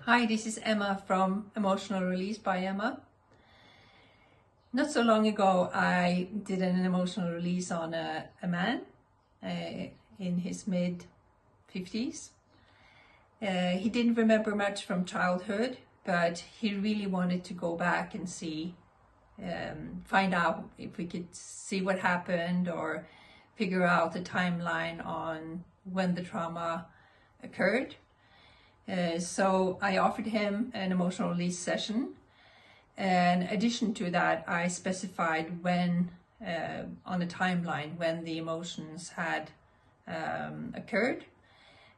Hi, this is Emma from Emotional Release by Emma. Not so long ago, I did an emotional release on a man in his mid-50s. He didn't remember much from childhood, but he really wanted to go back and see, find out if we could see what happened or figure out a timeline on when the trauma occurred. So I offered him an emotional release session, and in addition to that I specified when on a timeline when the emotions had occurred,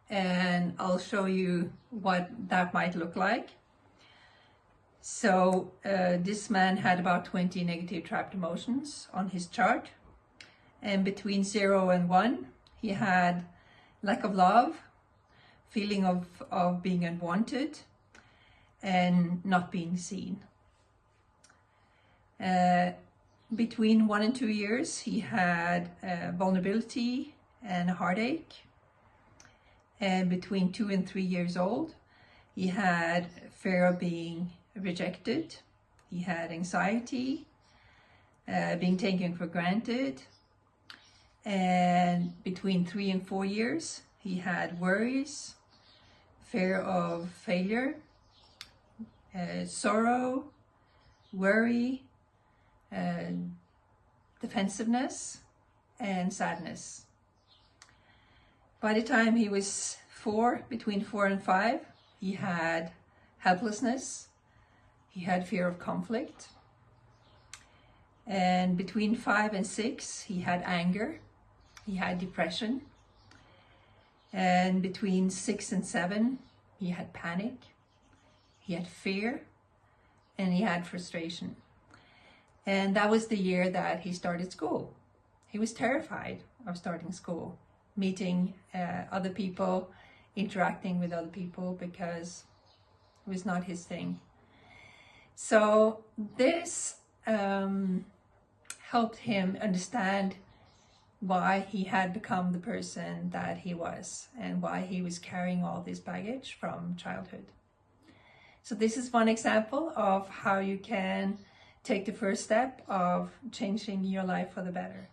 and I'll show you what that might look like. So this man had about 20 negative trapped emotions on his chart, and between 0 and 1 he had lack of love, feeling of being unwanted, and not being seen. Between 1 and 2 years he had vulnerability and heartache, and between 2 and 3 years old he had fear of being rejected, he had anxiety, being taken for granted, and between 3 and 4 years he had worries, fear of failure, sorrow, worry, defensiveness, and sadness. By the time he was 4, between 4 and 5, he had helplessness, he had fear of conflict, and between 5 and 6 he had anger, he had depression, and between 6 and 7 he had panic, he had fear, and he had frustration. And that was the year that he started school. He was terrified of starting school, meeting other people, interacting with other people, because it was not his thing. So this helped him understand why he had become the person that he was and why he was carrying all this baggage from childhood. So this is one example of how you can take the first step of changing your life for the better.